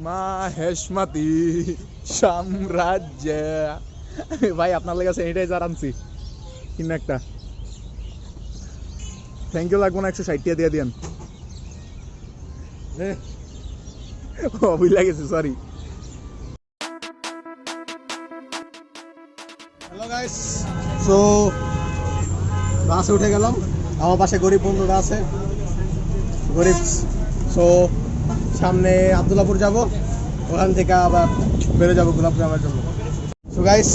মাহেশমতি সাম্রাজ্য। ভাই আপনার লেগে স্যানিটাইজার আনছি কিনা একটা। থ্যাংক ইউ লাগবো না, 160 টাকা দিয়ে দিন। ভুল লাগেছে, সরি। হ্যালো গাইস, সো বাসে উঠে গেলাম। আমার পাশে গরিব বন্ধুরা আছে, গরিব। সো সামনে আব্দুল্লাপুর যাব, ওখান থেকে আবার বেরো যাবো গোলাপগ্রামের জন্য। সো গাইস,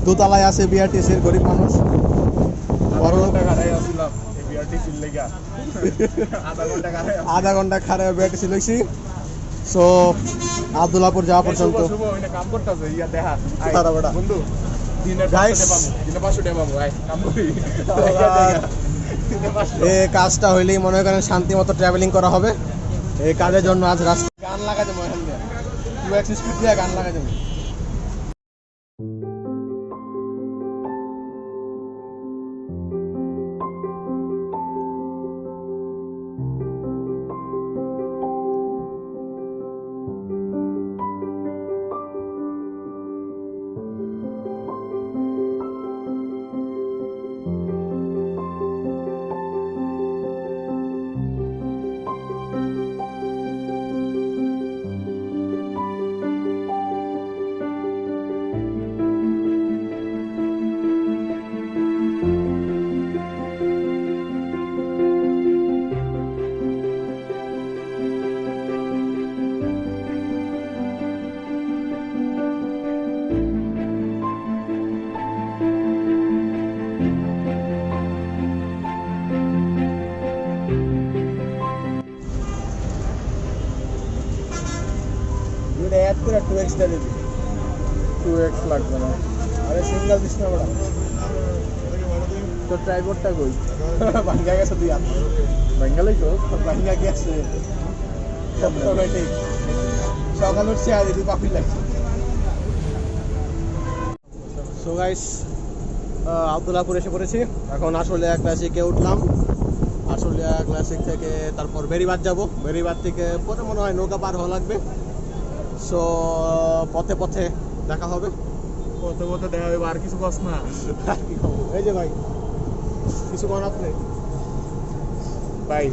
দোতলায় আছে বিআরটিসির গরিব মানুষ। আধা ঘন্টা খারাপ বিআরটিসি লইছি। সো আব্দুল্লাপুর যাওয়া পর্যন্ত এই কাজটা হইলেই মনে করেন শান্তি মতো ট্রাভেলিং করা হবে। এই কাজের জন্য আজ রাস্তা গান লাগা যাবো, এখান দিয়ে 2x স্পিড দিয়ে গান লাগা যাবে। অ্যাড করে 2x দিয়ে দিবি। 2x লাগবে না। আরে সিঙ্গেল দিস না বড়া। তো ট্রাইপডটা কই? ভাঙ্গা গেছে তুই আর বেঙ্গালাই তো ভাঙ্গা গেছে। অটোমেটিক সকাল উঠছে আর দিদি পাফি লাগছে। সো গাইস, আব্দুল্লাপুর এসে পড়েছি। এখন আসলে ক্লাসিকে উঠলাম। আসলে ক্লাসিক থেকে তারপর বেরিবাদ যাব। বেরিবাদ থেকে পরে মনে হয় নৌকা পার হওয়া লাগবে। সো পথে পথে দেখা হবে। কত কত দেখা হবে, আর কিছু কস না। এই যে ভাই, কিছু কোন আপনি ভাই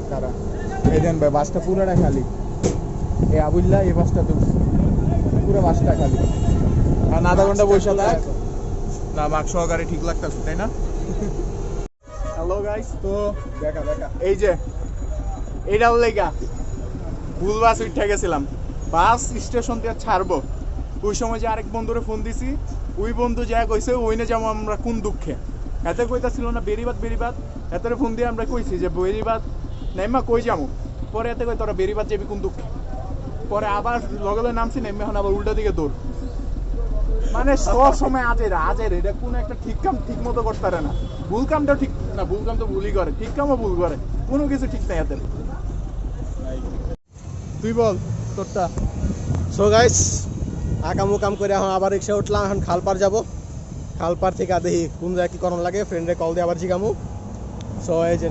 কারা এই দেন ভাই, বাসটা পুরোটা খালি। এই আবুল্লাহ এই বাসটা তো পুরো বাসটা খালি। আর আধা ঘন্টা বসে থাক না, মার্ক সহকারে ঠিক লাগতেছে, তাই না? হ্যালো গাইস, তো দেখা দেখা এই যে এইটা লেগা ভুল বাস উঠে গেছিলাম। বাস স্টেশন থেকে ছাড়বো, ওই সময় যে আরেক বন্ধুরে ফোন দিছি, ওই বন্ধু যা কইছে ওইনে যাবো আমরা কোন দুঃখে। এতে কইতাছিল না বেরিবাদ বেরিবাদ, এতে ফোন দিয়ে আমরা কইছি যে বেরিবাদ নেমা কই যাবো। পরে এতে কই তোরা বেরিবাদ যাবি কোন দুঃখে। পরে আবার লগে লগে নামছি, নেমে এখন আবার উল্টা দিকে দৌড়। মানে সব সময় আজের এটা কোনো একটা ঠিক কাম ঠিক মতো করতে পারে না। ভুল কামটাও ঠিক না, ভুল কাম তো ভুলই করে, ঠিক কামও ভুল করে, কোনো কিছু ঠিক নাই এতে। তুই বল তোরটা। সো গাইস, আকামু কাম করে এখন আবার রিক্সা উঠলাম। এখন খালপার যাব। খালপার থেকে দেখি কোন জায়গায় কি করণ লাগে, ফ্রেন্ডে কল দিয়ে আবার জিগামু। সো এই যে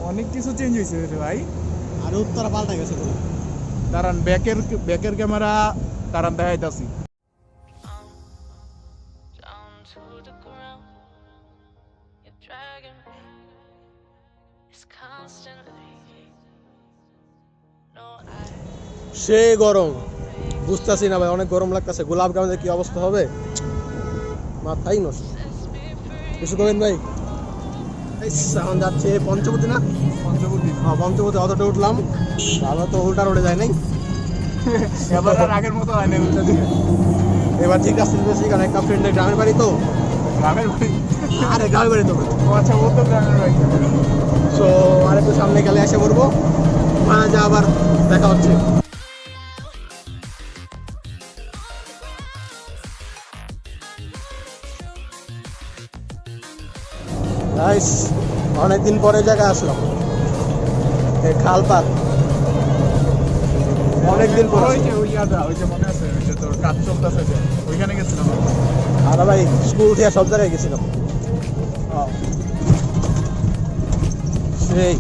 অনেক কিছু চেঞ্জ হয়েছে রে ভাই। আর উত্তরা পাল্টা গেছে পুরো। দাঁড়ান, ব্যাকের ক্যামেরা দাঁড়ান দেখাইতাছি। সে গরম, বুঝতেছি না ভাই, অনেক গরম লাগতেছে। গোলাপগ্রামে কি অবস্থা হবে মাথাই নষ্ট। কিছু করেন ভাই। এখন যাচ্ছে পঞ্চবতী না? পঞ্চবতী। হ্যাঁ, পঞ্চবতী অটোতে উঠলাম। আমরা তো উল্টা রোডে যাই নাই, এবার আর আগের মতো হয় না উল্টা দিকে। এবার ঠিক রাস্তা দিতেছি, কারণ একটা ফ্রেন্ডের গ্রামের বাড়ি তো। গ্রামের বাড়ি? আরে গ্রামের বাড়ি তো। ও আচ্ছা, ও তো গ্রামের বাড়ি। সো আর একটু সামনে গেলে এসে পড়বো, ওখানে যা আবার দেখা হচ্ছে। গাইস, অনেকদিন পরে জায়গায় আসলাম, এই খালপার। অনেকদিন পরে। ওই যে ওই যে মনে আছে, ওই যে তোর কাজ চলতেছে যে, ওইখানে গেছিলাম। আর ভাই স্কুল থেকে সব জায়গায় গেছিলাম। সেই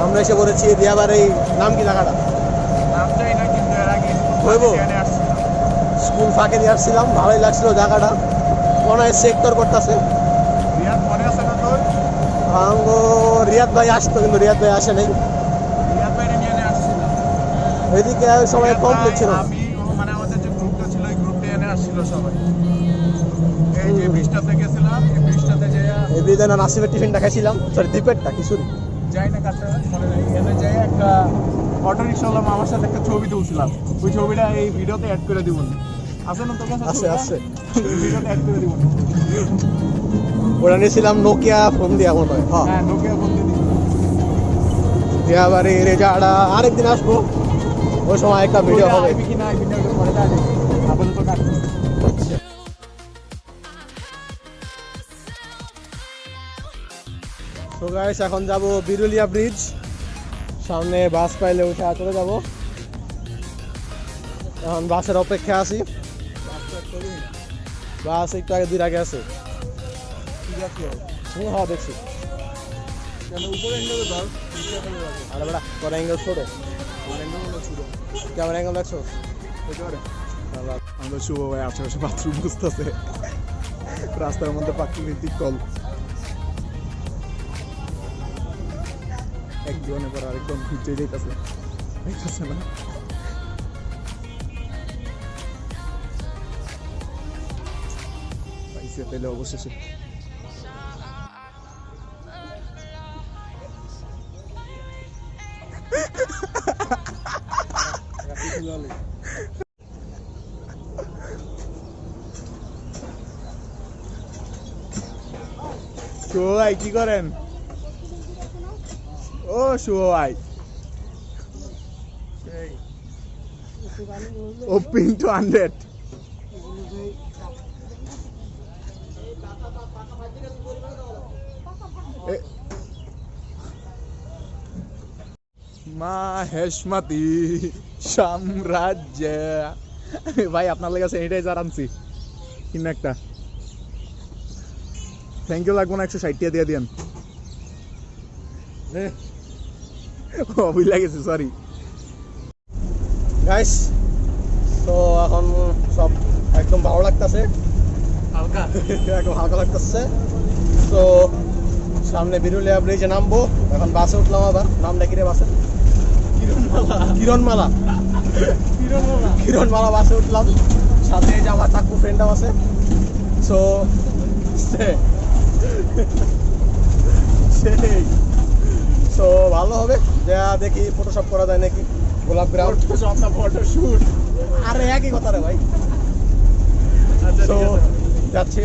আমরা এসে পড়েছি দিয়াবার এই নাম কি জায়গাটা নাম চাই না কিন্তু এর আগে হইব? ট্রেনে আসছিলাম। স্কুল ফাঁকে দিয়ে আসছিলাম, ভালোই লাগছিল জায়গাটা, মনে হয় সেক্টর করতেছে। রিয়াদ মনে আছে না তোর? রিয়াদ ভাই আসতো কিন্তু রিয়াদ ভাই আসে নাই। রিয়াদ বাইরে নিয়ে আসছিলাম। এদিকে সবাই রিয়াদ কমপ্লিট ভাই, ছিল। আমি মানে আমাদের যে গ্রুপটা ছিল এই গ্রুপটা এনে আসছিল সবাই। এই যে ব্রিজটাতে গেছিলাম, এই ব্রিজটাতে যাইয়া এই বিয়ে না নাসিমের টিফিনটা খাইছিলাম, সরি দ্বীপেরটা কিশোরী। যাই না কাছে মনে নাই, এনে যাই একটা অটো রিক্সাওয়ালা মামার সাথে একটা ছবি তুলছিলাম। ওই ছবিটা এই ভিডিওতে অ্যাড করে দিব। আছে না তোর কাছে? আছে, ছবিটা? আছে। এই ভিডিওতে অ্যাড করে দিব। ওরা নিয়েছিলাম নোকিয়া ফোন দিয়া মনে হয়। হ্যাঁ, হ্যাঁ, নোকিয়া ফোন দিয়ে দিব। দিয়াবাড়ি রেজাড়া আরেকদিন আসবো, ওই সময় একটা ভিডিও ওইটা হবে। আইবি কি না আইবি না ওটা পরে দেখা যাবে। আপাতত কাট। তো গাইস এখন যাব বিরুলিয়া ব্রিজ, সামনে বাস পাইলে উঠে চলে যাব। এখন বাসের অপেক্ষা আছি, বাস একটু আগে দুই আগে আছে। ঠিক আছে। হ্যাঁ দেখছি। কেন উপরে এন্গেল ধর? আরে বেড়া তোর অ্যাঙ্গেল ছোট, কেমন অ্যাঙ্গেল দেখছো? আমরা শুভ ভাই আশেপাশে বাথরুম বুঝতেছে, রাস্তার মধ্যে প্রাকৃতিক কল। একজনের পর আরেকজন খুঁজতে যেতেছে, দেখতেছে না? পাইছে পেলে অবশেষে। শুভ ভাই কি করেন? ও শুভ ভাই, ওপিং টু 100। মাহেশমতি সাম্রাজ্য। ভাই আপনার লেগে স্যানিটাইজার আনছি, কিনা একটা। থ্যাংক ইউ লাগবো না, 160 টাকা দিয়ে দিয়েন। ভুল লাগেছে, সরি গাইস। তো এখন সব একদম ভালো লাগতেছে, হালকা একদম হালকা লাগতেছে। তো সামনে বিরুলিয়া ব্রিজে নামবো, এখন বাসে উঠলাম। আবার নামটা কি রে বাসে? কিরণমালা। কিরণমালা বাসে উঠলাম, সাথে এই যে আমার চাকু ফ্রেন্ডও আছে। সো সেই সো ভালো হবে, যা দেখি ফটোশপ করা যায় নাকি। গোলাপ গ্রাউন্ড ফটো শুট। আরে একই কথা রে ভাই। তো যাচ্ছি,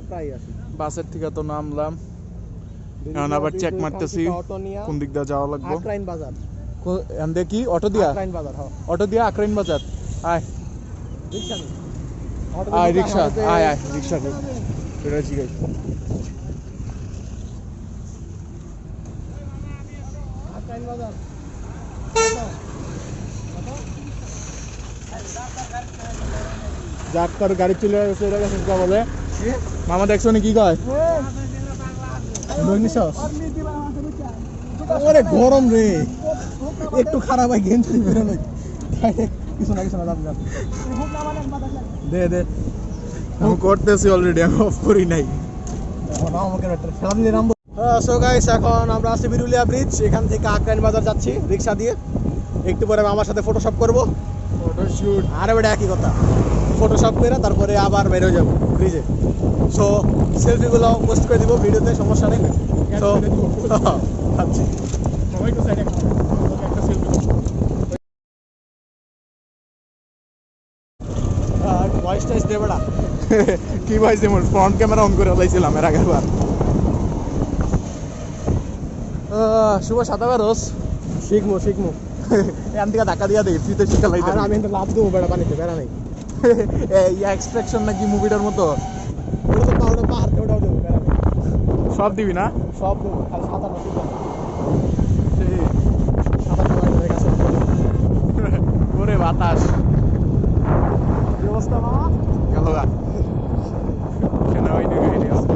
প্রায় আসি। বাসের থেকে তো নামলাম, এখন আবার চেক মারতেছি কোন দিক দিয়ে যাওয়া লাগবে। আকরাইন বাজার, দেখি অটো দিয়া, আকরাইন বাজার। হ্যাঁ, অটো দিয়া আকরাইন বাজার। আয় রিক্সা নেই। আয় রিক্সা, আয় আয় রিক্সা নেই, এটা জিগাই। আকরাইন বাজার। যাক তোর গাড়ি চলে গেছে, এটা গেছে বলে মামা দেখছো নি কি কয়? ওরে গরম রে, একটু খারাপ হয় গেঞ্জি বেরোনো। কিছু না কিছু না, যাবো দে দে, আমি করতেছি অলরেডি, আমি অফ করি নাই। খেলা দিলে নামবো। সো গাইস এখন আমরা আছি বিরুলিয়া ব্রিজ, এখান থেকে আকরাইন বাজার যাচ্ছি রিক্সা দিয়ে। একটু পরে আমার সাথে ফটোশপ করবো। ফটো শুট আরে বেটা একই কথা, ফটোশপ করে তারপরে আবার বেরো যাবো ব্রিজে। সো সেলফিগুলো পোস্ট করে দিব ভিডিওতে, সমস্যা নেই। তো যাচ্ছি। সবাই তো সাইডে একটা সেলফি। ভয়েস টয়েস দে বেটা। কি ভাইছে মোর ফ্রন্ট ক্যামেরা অন করে লাইছিলাম এর আগের বার। শুভ সাঁতার রোজ শিখমু শিখমু। এখান থেকে ধাক্কা দিয়া দেই, ফ্রিতে শিখা লাইতে। আর আমি লাভ দেবো বেটা পানিতে, বেড়া নেই। এক্সট্রাকশন নাকি মুভিটার মতো ওটা তো পাহাড়ে পাহাড় ওটাও দেবো, বেড়া নেই। সব দিবি না? সব দেবো, খালি সাঁতার না শিখবো। সেই, সাঁতার তোমার কাছে ওরে বাতাস, কি অবস্থা মামা? গেল গা সেনাবাহিনীর গাড়ি আছে।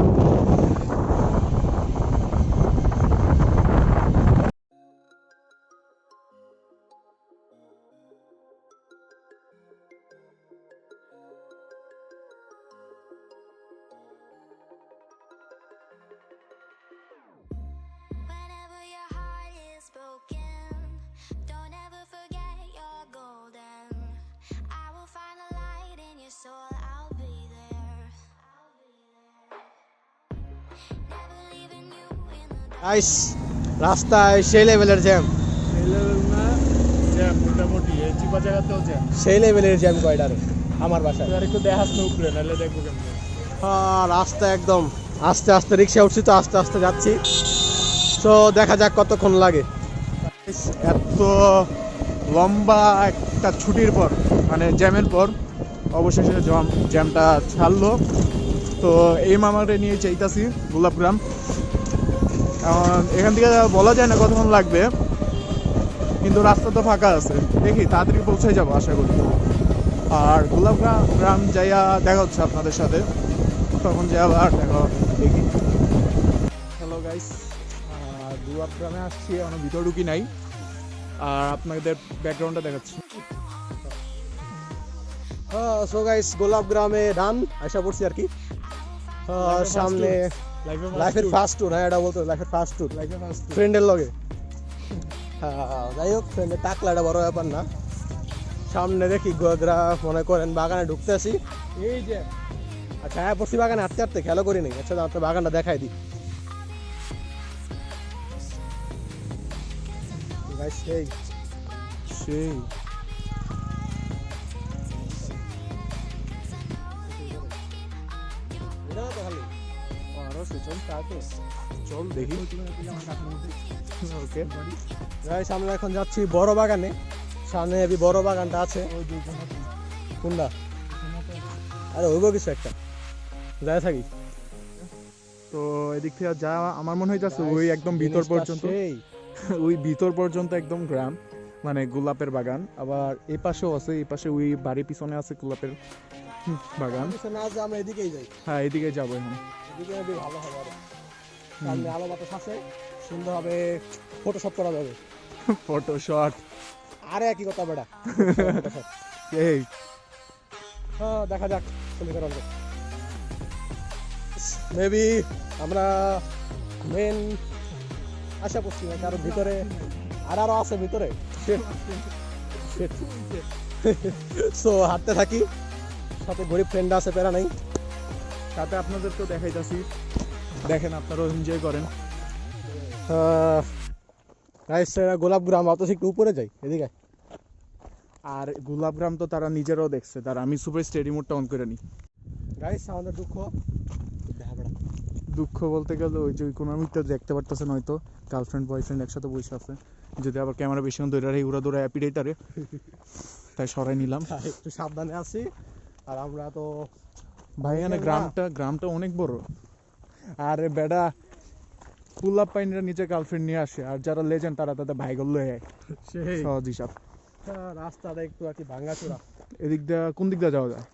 গাইস রাস্তায় সেই লেভেলের জ্যাম, এই লেভেল না জ্যাম, মোটামুটি এই চিপা জায়গাতেও জ্যাম। সেই লেভেলের জ্যাম কয়টারে আমার বাসায়। আর একটু দেখাস না উপরে, নাহলে দেখবো কেমন। রাস্তা একদম আস্তে আস্তে, রিক্সা উঠছি তো আস্তে আস্তে যাচ্ছি, তো দেখা যাক কতক্ষণ লাগে। এত লম্বা একটা ছুটির পর, মানে জ্যামের পর অবশেষে জ্যামটা ছাড়লো। তো এই মামারে নিয়ে চাইতাছি গোলাপগ্রাম। এখান থেকে বলা যায় না কতক্ষণ লাগবে, কিন্তু রাস্তা তো ফাঁকা আছে, দেখি তাড়াতাড়ি পৌঁছে যাবো আশা করি। আর গোলাপগ্রাম যাইয়া দেখা হচ্ছে আপনাদের সাথে, তখন যে আবার দেখা হবে, দেখি। হ্যালো গাইস, গোলাপগ্রামে আসছি, এখনো ভিতর ঢুকি নাই। আর আপনাদের ব্যাকগ্রাউন্ডটা দেখাচ্ছি। সো গাইস গোলাপগ্রামে ডান আশা করছি আর কি। সামনে লাইফের ফার্স্ট ট্যুর, হ্যাঁ এটা বলতো লাইফের ফার্স্ট ট্যুর ফ্রেন্ডের লগে। যাই হোক, ফ্রেন্ডের টাকলা এটা বড় ব্যাপার না। সামনে দেখি গোদরা মনে করেন বাগানে ঢুকতে আসি, এই যে আচ্ছা হ্যাঁ পড়ছি বাগানে হাঁটতে হাঁটতে খেয়াল করি নি। আচ্ছা আপনার বাগানটা দেখাই দিই গাইস। সেই চল দেখি। ওকে গাইস আমরা এখন যাচ্ছি বড় বাগানে, সামনে এই বড় বাগানটা আছে। কোনটা? আরে ওইব কিছু একটা যাই থাকি। তো এদিক থেকে যা আমার মনে হইতাছে ওই একদম ভিতর পর্যন্ত, ওই ভিতর পর্যন্ত একদম গ্রাম, মানে গোলাপের বাগান। আবার এই পাশেও আছে, এই পাশে ওই বাড়ির পিছনে আছে গোলাপের বাগান। না যে আমরা এদিকেই যাই, হ্যাঁ এদিকে যাবো এখন। এদিকে ভালো হবে আরো। সামনে আলো বাতাস আছে, সুন্দরভাবে ফটোশপ করা যাবে। ফটোশট আরে একই কথা বেটা। এই দেখা যাক মেবি আমরা মেন আশা করছি না, কারণ ভিতরে আরো আছে ভিতরে। সো হাঁটতে থাকি, সাথে গরিব ফ্রেন্ড আছে, প্যারা নাই। সাথে আপনাদের তো দেখাইতাছি, দেখেন আপনারাও এনজয় করেন। গোলাপগ্রাম অত একটু উপরে যাই এদিকে। আর গোলাপগ্রাম তো তারা নিজেরাও দেখছে, তারা আমি সুপার স্টেডিয়ামটা অন করে নিই। গাইস আমাদের দুঃখ বলতে গেলে ওই যে কোনো মিটার দেখতে পারতেছেন, হয়তো গার্লফ্রেন্ড বয়ফ্রেন্ড একসাথে বসে আছে। যদি আবার ক্যামেরা বেশি ধরে রাখি উড়া দৌড়া অ্যাপিডেটারে, তাই সরাই নিলাম। একটু সাবধানে আছি। আর আমরা তো ভাই এখানে গ্রামটা অনেক বড়। আর বেডা গোলাপ পাইনরা নিচে গার্লফ্রেন্ড নিয়ে আসে, আর যারা লেজেন্ড তারা তাদের ভাই গল্লো সেই সহজ হিসাব। রাস্তাটা একটু আর কি ভাঙাচোরা। এদিক দিয়ে কোন দিক দিয়ে যাওয়া যায়?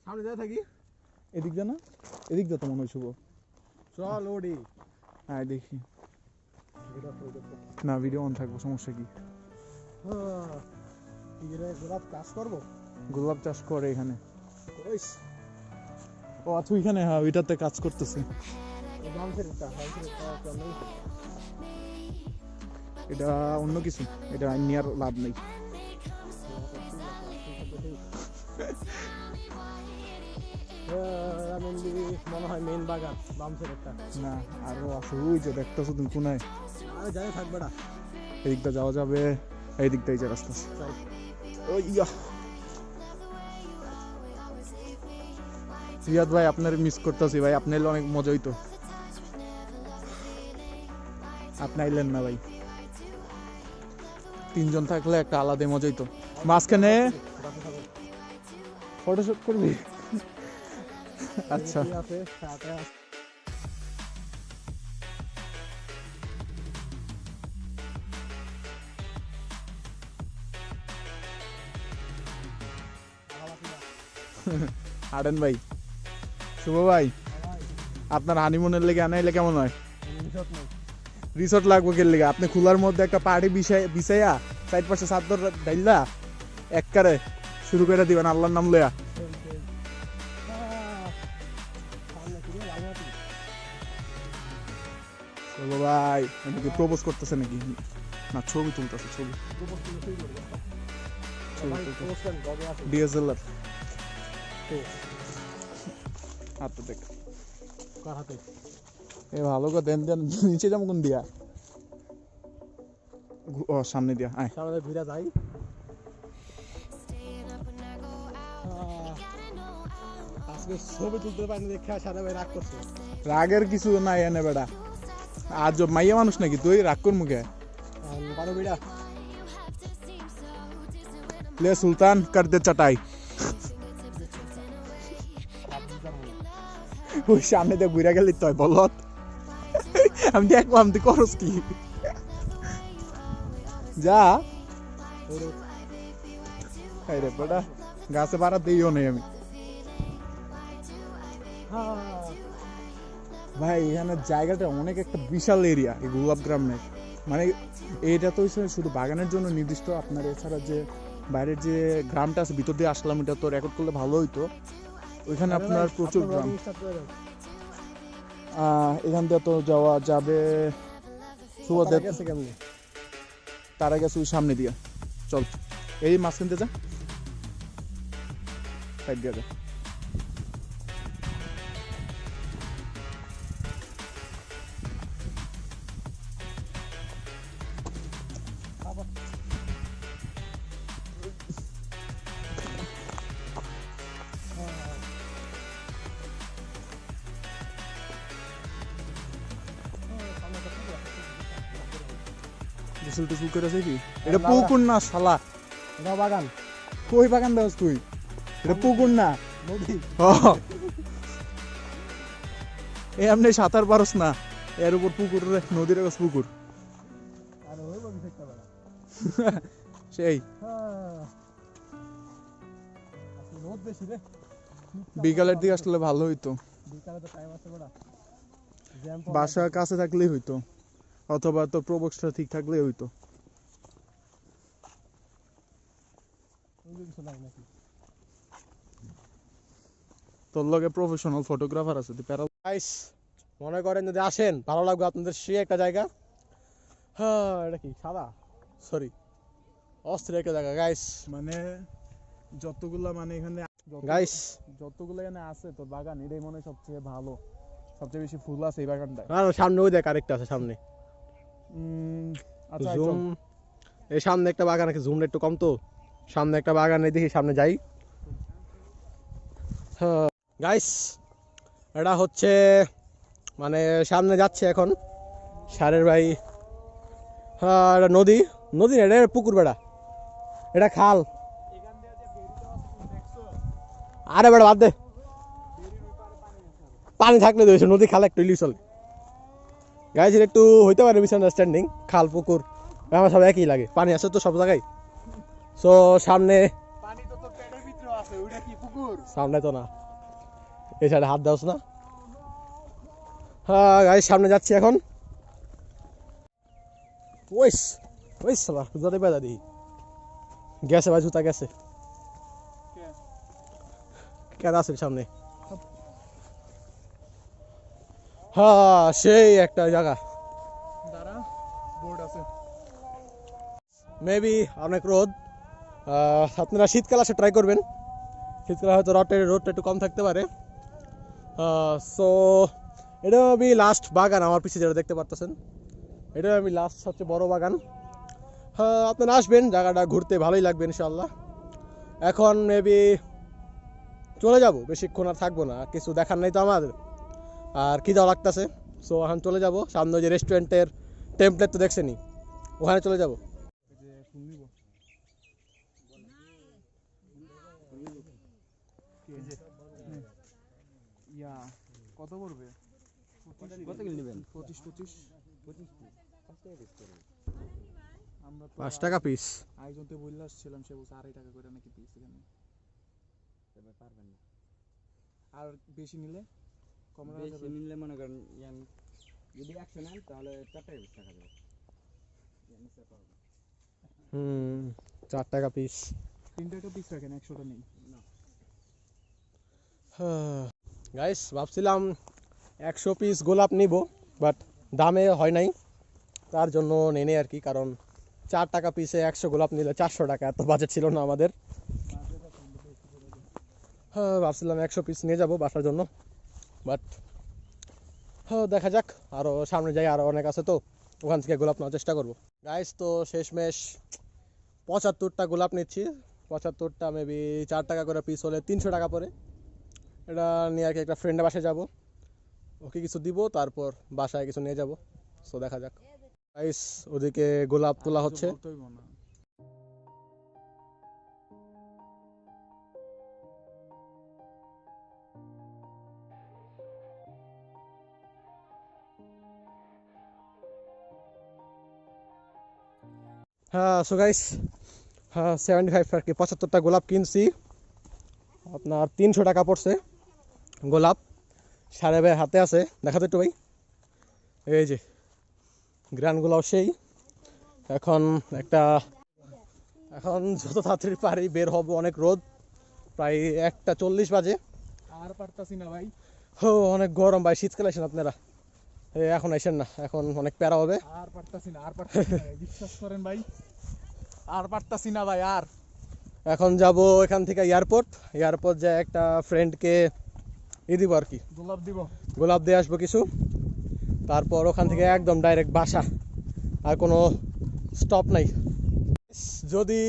সামনে যাই থাকি, এদিক দিয়ে না, এদিক দিয়ে তো মনে হয় শুভ। চল ওডি। হ্যাঁ দেখি না, ভিডিও অন থাকবো, সমস্যা কি? গোলাপ চাষ করবো, গোলাপ চাষ করে এখানে। ও আচ্ছা ওইখানে, হ্যাঁ ওইটাতে কাজ করতেছে। এটা অন্য কিছু, এটা নিয়ে আর লাভ নেই। মনে হয় মেন বাগান বামসের একটা না, আরো আছে ওই যে দেখতেছো তুমি কোনায়। আরে যাই থাকবে না, এদিকটা যাওয়া যাবে, এই দিকটাই যে রাস্তা। রিয়াদ ভাই আপনার মিস করতেছি ভাই, আপনি এলে অনেক মজা হইতো। আপনি আইলেন না ভাই, তিনজন থাকলে একটা আলাদা মজা হইতো। মাঝখানে ফটোশুট করবি? আচ্ছা আড়েন ভাই, শুভ ভাই, আপনার হানিমুনের লেগে আনাইলে কেমন হয়? রিসোর্ট লাগবে কে লেগে? আপনি খোলার মধ্যে একটা পার্টি বিছাইয়া সাইড পাশে চাদর ডাইলা এককারে শুরু করে দিবেন আল্লাহর নাম লইয়া। ভাই প্রপোজ করতেছে নাকি? না ছবি তুলতেছে, ছবি ডিএসএলআর হাতে দেখ, হাতে এ ভালো করে দেন দেন নিচে যাবো কোন দিয়া ও সামনে দিয়া আয় সামনে ঘুরে যাই আজকে ছবি তুলতে পারিনি দেখে সারা ভাই রাগ করছে রাগের কিছু নাই এনে বেটা আজ মাইয়া মানুষ নাকি তুই রাগ কর মুখে পারো বিড়া ले सुल्तान कर दे चटाई ওই সামনে দিয়ে ঘুরে গেলি তুই বলত আমি দেখলাম তুই করস কি যা রে বেটা গাছে পাড়া দিইও নেই আমি ভাই এখানে জায়গাটা অনেক একটা বিশাল এরিয়া এই গোলাপ গ্রামের মানে এইটা তো শুধু বাগানের জন্য নির্দিষ্ট আপনার এছাড়া যে বাইরের যে গ্রামটা আছে ভিতর দিয়ে আসলাম এটা তো রেকর্ড করলে ভালো হইতো ওইখানে আপনার প্রচুর গ্রাম এখান থেকে তো যাওয়া যাবে তারা গেছে ওই সামনে দিয়া চল এই মাঝখান দিয়ে যা সাইড দিয়ে যা গোসল টোসল করে আছে কি এটা পুকুর না শালা এটা বাগান কই বাগান দাস তুই এটা পুকুর না নদী এই আপনি সাঁতার পারস না এর উপর পুকুর নদীর কাছে পুকুর আর ওই বন্ধ দেখতে পারা সেই রোদ বেশি রে বিকালের দিকে আসলে ভালো হইতো বিকালে তো টাইম আছে বড়া বাসা কাছে থাকলেই হইতো অথবা তো প্রবক্সটা ঠিক থাকলেই হইতো তোর লগে প্রফেশনাল ফটোগ্রাফার আছে তুই প্যারা গাইস মনে করেন যদি আসেন ভালো লাগবে আপনাদের সেই একটা জায়গা হ্যাঁ এটা কি সাদা সরি অস্থির একটা জায়গা গাইস মানে যতগুলা মানে এখানে গাইস যতগুলো এখানে আছে তোর বাগান এটাই মনে হয় সবচেয়ে ভালো সবচেয়ে বেশি ফুল আছে এই বাগানটায় আর সামনে ওই দেখ আরেকটা আছে সামনে আচ্ছা জুম এই সামনে একটা বাগান আছে জুমটা একটু কম তো সামনে একটা বাগান এই দেখি সামনে যাই গাইস এটা হচ্ছে মানে সামনে যাচ্ছে এখন সারের ভাই হ্যাঁ এটা নদী নদী না এটা পুকুর বেড়া এটা খাল আরে বেড়া বাদ দে পানি থাকলে দিয়েছে নদী খাল একটু ইলি চলে গাইস একটু হইতে পারে মিসআন্ডারস্ট্যান্ডিং খাল পুকুর আমার সব একই লাগে পানি আছে তো সব জায়গায় সো সামনে পানি তো তোর পেটের ভিতরে আছে ওইটা কি পুকুর সামনে তো না এই সাইডে হাত দাওস না হ্যাঁ গাইস সামনে যাচ্ছি এখন ওইস ওইস সালা জোরে বেদা দি গেছে ভাই জুতা গেছে কেন আছে সামনে হ্যাঁ সেই একটা জায়গা দাঁড়া বোর্ড আছে মেবি অনেক রোদ আপনারা শীতকাল আসে ট্রাই করবেন শীতকালে হয়তো রোদটা একটু কম থাকতে পারে সো এটা আমি লাস্ট বাগান আমার পিছিয়ে যেটা দেখতে পারতেছেন এটা আমি লাস্ট সবচেয়ে বড় বাগান আপনারা আসবেন জায়গাটা ঘুরতে ভালোই লাগবে ইনশাআল্লাহ এখন মেবি চলে যাব বেশিক্ষণ আর থাকবো না কিছু দেখার নেই তো আমাদের আর খিদাও লাগতেছে সো এখন চলে যাব সামনে যে রেস্টুরেন্টের টেমপ্লেট তো দেখছেনি ওখানে চলে যাব ইয়া কত পড়বে কত কিলো নেবেন 25 আমরা তো 5 টাকা পিস আয়োজনতে বললে আসছিলাম সে বলছে 2.5 টাকা করে নাকি পিস এখানে তবে পারবেন না আর বেশি নিলে কম বেশি নিলে মনে করেন যদি 100 নেন তাহলে 4 টাকা 20 টাকা দেবো 4 টাকা পিস 3 টাকা পিস রাখেন 100টা নেই গাইস ভাবছিলাম 100 পিস গোলাপ নিব বাট দামে হয় নাই তার জন্য নেই আর কি কারণ 4 টাকা পিসে 100 গোলাপ নিলে 400 টাকা এত বাজেট ছিল না আমাদের ভাবছিলাম 100 পিস নিয়ে যাব বাসার জন্য বাট দেখা যাক, আরও সামনে যাই, আরও অনেক আছে তো, ওখান থেকে গোলাপ নেওয়ার চেষ্টা করবো গাইস। তো শেষমেশ 75টা গোলাপ নিচ্ছি, 75টা মেবি 4 টাকা করে পিস হলে 300 টাকা পরে। এটা নিয়ে আর কি একটা ফ্রেন্ডের বাসায় যাব, ওকে কিছু দিব, তারপর বাসায় কিছু নিয়ে যাব। সো দেখা যাক গাইস, ওদিকে গোলাপ তোলা হচ্ছে। হ্যাঁ সো গাইস, হ্যাঁ 75 আর কি 75টা গোলাপ কিনছি, আপনার 300 টাকা পড়ছে। গোলাপ সাড়ে ভাই হাতে আছে, দেখাতে একটু ভাই, এই যে গ্রানগুলাও সেই। এখন যত তাড়াতাড়ি পারি বের হব, অনেক রোদ, প্রায় 1:40 বাজে। আর পারতাছি না ভাই, অনেক গরম ভাই, শীতকালে আসেন আপনারা, এখন আসেন না, এখন অনেক প্যারা হবে। আর পারতাছি না ভাই, বিশ্বাস করেন ভাই, আর পারতাছি না ভাই। আর এখন যাব এখান থেকে এয়ারপোর্ট যায় একটা ফ্রেন্ডকে দিব আর কি, গোলাপ দিয়ে আসবো কিছু, তারপর ওখান থেকে একদম ডাইরেক্ট বাসা, আর কোনো স্টপ নাই। যদি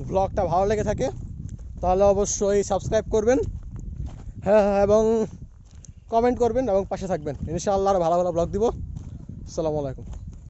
ব্লগটা ভালো লেগে থাকে তাহলে অবশ্যই সাবস্ক্রাইব করবেন, হ্যাঁ, এবং কমেন্ট করবেন এবং পাশে থাকবেন। ইনশাআল্লাহ আরও ভালো ভালো ব্লগ দিব। আসসালামু আলাইকুম।